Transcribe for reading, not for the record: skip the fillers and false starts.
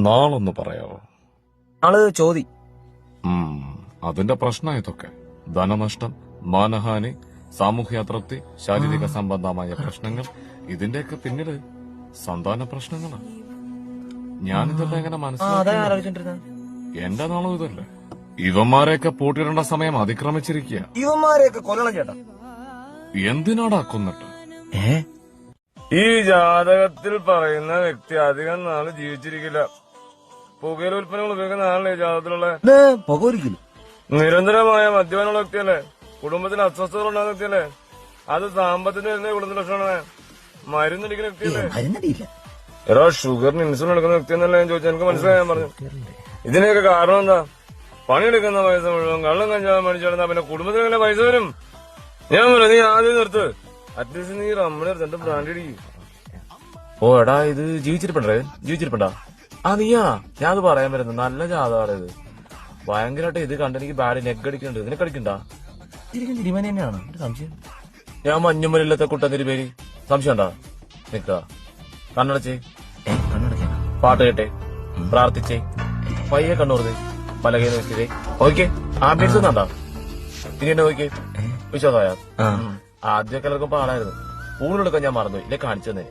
നാളൊന്ന് പറയാവോ? ആള് ചോദി. അതിന്റെ പ്രശ്നം ഇതൊക്കെ. ധനനഷ്ടം, മാനഹാനി, സാമൂഹ്യ അതൃപ്തി, ശാരീരിക സംബന്ധമായ പ്രശ്നങ്ങൾ, ഇതിന്റെയൊക്കെ പിന്നില് സന്താന പ്രശ്നങ്ങളാണ്. ഞാനിതെല്ലാം എങ്ങനെ മനസ്സിലാക്കി? എന്റെ നാളും ഇതല്ലേ. ഇവന്മാരെയൊക്കെ പൂട്ടിയിടേണ്ട സമയം അതിക്രമിച്ചിരിക്കുക. ഇവന്മാരെയൊക്കെ കൊല്ലണം ചേട്ടാ. എന്തിനാടാ കൊന്നിട്ട്? ഈ ജാതകത്തിൽ പറയുന്ന വ്യക്തി അധികം നാള് ജീവിച്ചിരിക്കില്ല. പുകയില ഉൽപ്പന്നങ്ങൾ ഉപയോഗിക്കുന്ന ആളല്ലേ ജാതകത്തിലുള്ള? പുകവലിക്കില്ല. നിരന്തരമായ മദ്യപാനമുള്ള വ്യക്തിയല്ലേ? കുടുംബത്തിന് അസ്വസ്ഥതകൾ ഉണ്ടാകുന്ന വ്യക്തിയല്ലേ? അത് സാമ്പത്തിക കുടുംബ ലക്ഷണമാണ്. മരുന്നടിക്കുന്ന വ്യക്തിയല്ലേ? എടാ, ഷുഗറിന് ഇൻസുലിൻ എടുക്കുന്ന വ്യക്തി എന്നല്ല ഞാൻ ചോദിച്ചാൽ എനിക്ക് മനസ്സിലായി. ഞാൻ പറഞ്ഞു ഇതിനൊക്കെ കാരണം എന്താ? പണിയെടുക്കുന്ന പൈസ മുഴുവൻ കള്ളം കഞ്ചാവും മേടിച്ചെടുത്താ പിന്നെ കുടുംബത്തിന് എങ്ങനെ പൈസ വരും? ഞാൻ പറയാം, നീ ആദ്യം നിർത്ത്. അറ്റ്ലീസ്റ്റ് നീ റമ്മണ എടുത്തിട്ട് ബ്രാൻഡ് അടിക്കും. ഓ എടാ, ഇത് ജീവിച്ചിരിപ്പണ്ടാ? ആ നീയാ, ഞാൻ അത് പറയാൻ വരുന്നത്. നല്ല ജാതകാണ് ഇത്. ഭയങ്കരമായിട്ട് ഇത് കണ്ടെനിക്ക് ബാഡ് നെഗ് അടിക്കുന്നുണ്ട്. നിനക്ക് അടിക്കണ്ടാ? തിരുമേനി തന്നെയാണ് സംശയം. ഞാൻ മഞ്ഞുമലില്ലത്തെ കുട്ടന്റെ പേര് സംശയം ഉണ്ടാ? നിക്ക കണ്ണടച്ചേ, പാട്ട് കേട്ടെ, പ്രാർത്ഥിച്ചേ, പയ്യെ കണ്ണൂർന്നേ, പലകെ നോക്കിയതേ. Okay, ambience ഒന്നാണ്ടാ? ഇനി എന്നെ നോക്കിയേ, വിശ്വാസമായ ആദ്യമൊക്കെ എല്ലാവർക്കും പാടായിരുന്നു. ഊണെടുക്കാൻ ഞാൻ മറന്നു, ഇല്ലേ കാണിച്ചു തന്നെ.